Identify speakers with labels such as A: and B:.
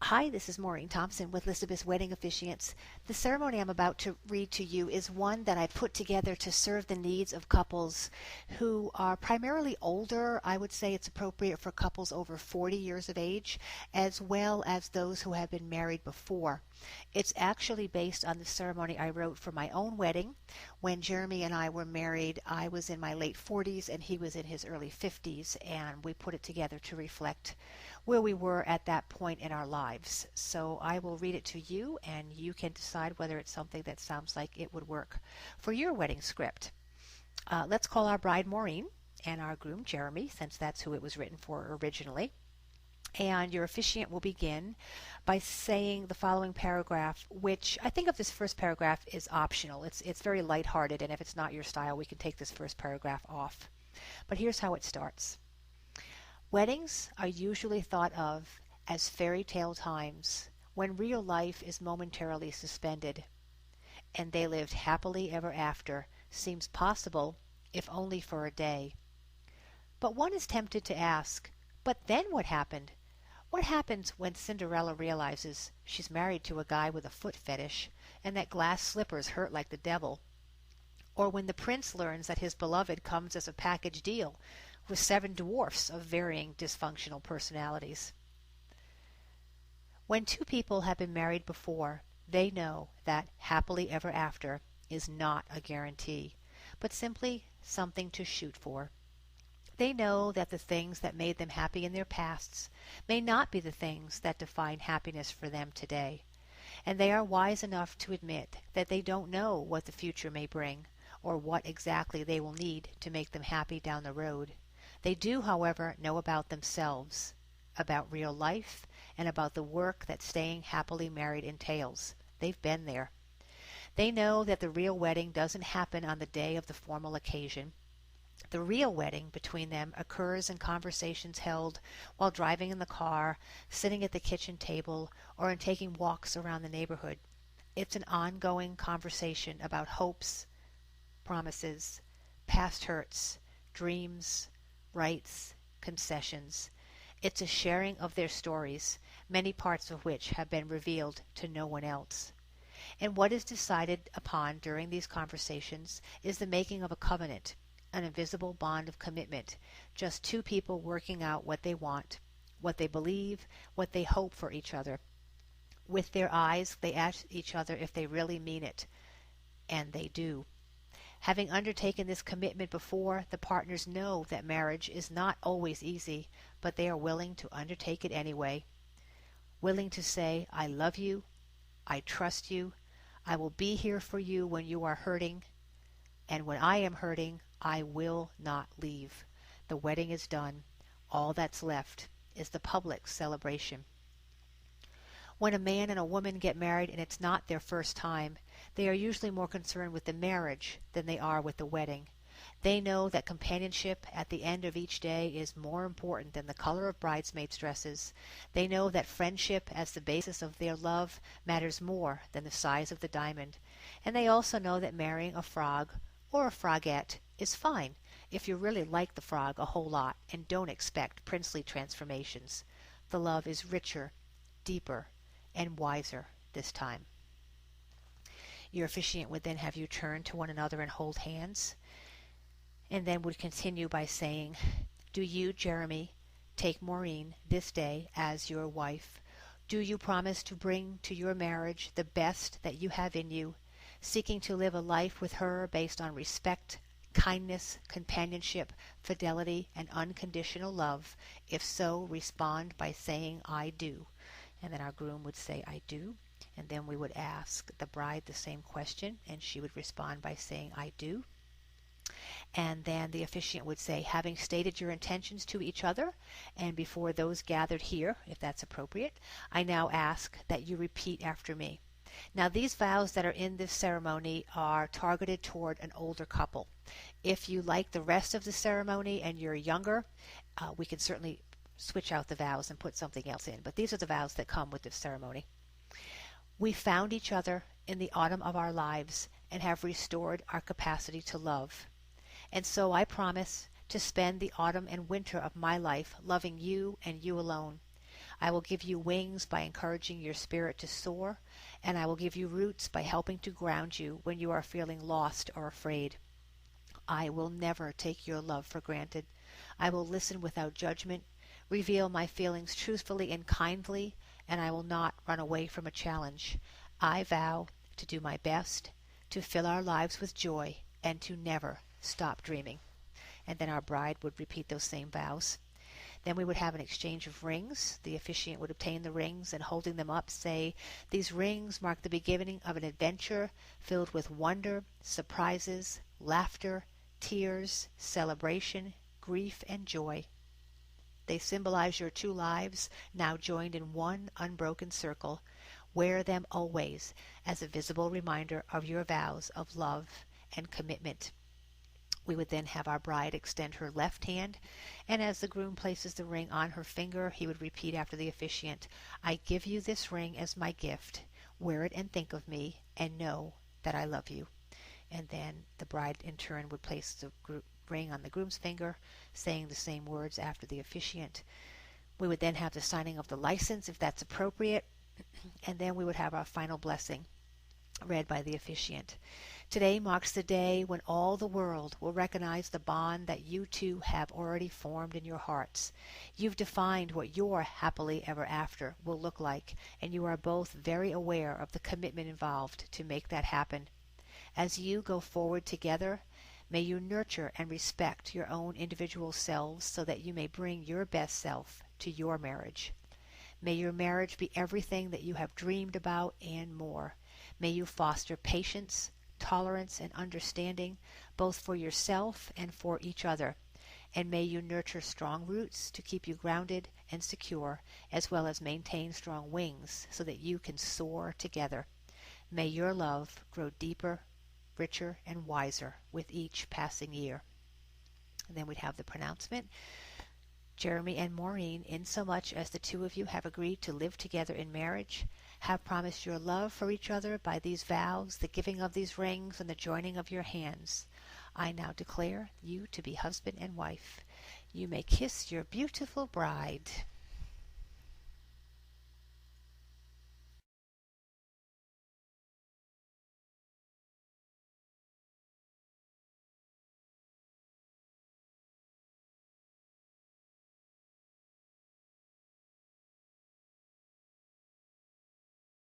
A: Hi, this is Maureen Thompson with Lyssabeth Wedding Officiants. The ceremony I'm about to read to you is one that I put together to serve the needs of couples who are primarily older. I would say it's appropriate for couples over 40 years of age, as well as those who have been married before. It's actually based on the ceremony I wrote for my own wedding. When Jeremy and I were married, I was in my late 40s and he was in his early 50s, and we put it together to reflect where we were at that point in our lives. So I will read it to you, and you can decide whether it's something that sounds like it would work for your wedding script. Let's call our bride Maureen and our groom Jeremy, since that's who it was written for originally. And your officiant will begin by saying the following paragraph, which I think of this first paragraph is optional. It's very lighthearted, and if it's not your style, we can take this first paragraph off. But here's how it starts. Weddings are usually thought of as fairy tale times when real life is momentarily suspended, and they lived happily ever after seems possible if only for a day. But one is tempted to ask, but then what happened? What happens when Cinderella realizes she's married to a guy with a foot fetish and that glass slippers hurt like the devil? Or when the prince learns that his beloved comes as a package deal with 7 dwarfs of varying dysfunctional personalities? When two people have been married before, they know that happily ever after is not a guarantee, but simply something to shoot for. They know that the things that made them happy in their pasts may not be the things that define happiness for them today, and they are wise enough to admit that they don't know what the future may bring, or what exactly they will need to make them happy down the road. They do, however, know about themselves, about real life, and about the work that staying happily married entails. They've been there. They know that the real wedding doesn't happen on the day of the formal occasion. The real wedding between them occurs in conversations held while driving in the car, sitting at the kitchen table, or in taking walks around the neighborhood. It's an ongoing conversation about hopes, promises, past hurts, dreams, rights, concessions. It's a sharing of their stories, many parts of which have been revealed to no one else. And what is decided upon during these conversations is the making of a covenant, an invisible bond of commitment, just two people working out what they want, what they believe, what they hope for each other. With their eyes, they ask each other if they really mean it, and they do. Having undertaken this commitment before, the partners know that marriage is not always easy, but they are willing to undertake it anyway. Willing to say, I love you, I trust you, I will be here for you when you are hurting, and when I am hurting, I will not leave. The wedding is done. All that's left is the public celebration. When a man and a woman get married and it's not their first time, they are usually more concerned with the marriage than they are with the wedding. They know that companionship at the end of each day is more important than the color of bridesmaids' dresses. They know that friendship as the basis of their love matters more than the size of the diamond. And they also know that marrying a frog or a frogette is fine if you really like the frog a whole lot and don't expect princely transformations. The love is richer, deeper, and wiser this time. Your officiant would then have you turn to one another and hold hands, and then would continue by saying, do you, Jeremy, take Maureen this day as your wife? Do you promise to bring to your marriage the best that you have in you, seeking to live a life with her based on respect, kindness, companionship, fidelity, and unconditional love? If so, respond by saying, I do. And then our groom would say, I do. And then we would ask the bride the same question, and she would respond by saying, I do. And then the officiant would say, having stated your intentions to each other, and before those gathered here, if that's appropriate, I now ask that you repeat after me. Now, these vows that are in this ceremony are targeted toward an older couple. If you like the rest of the ceremony and you're younger, we can certainly switch out the vows and put something else in. But these are the vows that come with this ceremony. We found each other in the autumn of our lives and have restored our capacity to love. And so I promise to spend the autumn and winter of my life loving you and you alone. I will give you wings by encouraging your spirit to soar, and I will give you roots by helping to ground you when you are feeling lost or afraid. I will never take your love for granted. I will listen without judgment, reveal my feelings truthfully and kindly, and I will not run away from a challenge. I vow to do my best, to fill our lives with joy, and to never stop dreaming. And then our bride would repeat those same vows. Then we would have an exchange of rings. The officiant would obtain the rings and, holding them up, say, "These rings mark the beginning of an adventure filled with wonder, surprises, laughter, tears, celebration, grief, and joy. They symbolize your two lives, now joined in one unbroken circle. Wear them always as a visible reminder of your vows of love and commitment." We would then have our bride extend her left hand, and as the groom places the ring on her finger, he would repeat after the officiant, "I give you this ring as my gift. Wear it and think of me, and know that I love you." And then the bride in turn would place the ring on the groom's finger, saying the same words after the officiant. We would then have the signing of the license, if that's appropriate, and then we would have our final blessing read by the officiant. Today marks the day when all the world will recognize the bond that you two have already formed in your hearts. You've defined what your happily ever after will look like, and you are both very aware of the commitment involved to make that happen. As you go forward together, may you nurture and respect your own individual selves so that you may bring your best self to your marriage. May your marriage be everything that you have dreamed about and more. May you foster patience, tolerance, and understanding, both for yourself and for each other. And may you nurture strong roots to keep you grounded and secure, as well as maintain strong wings so that you can soar together. May your love grow deeper, richer, and wiser with each passing year. And then we'd have the pronouncement. Jeremy and Maureen, insomuch as the two of you have agreed to live together in marriage, have promised your love for each other by these vows, the giving of these rings, and the joining of your hands. I now declare you to be husband and wife. You may kiss your beautiful bride.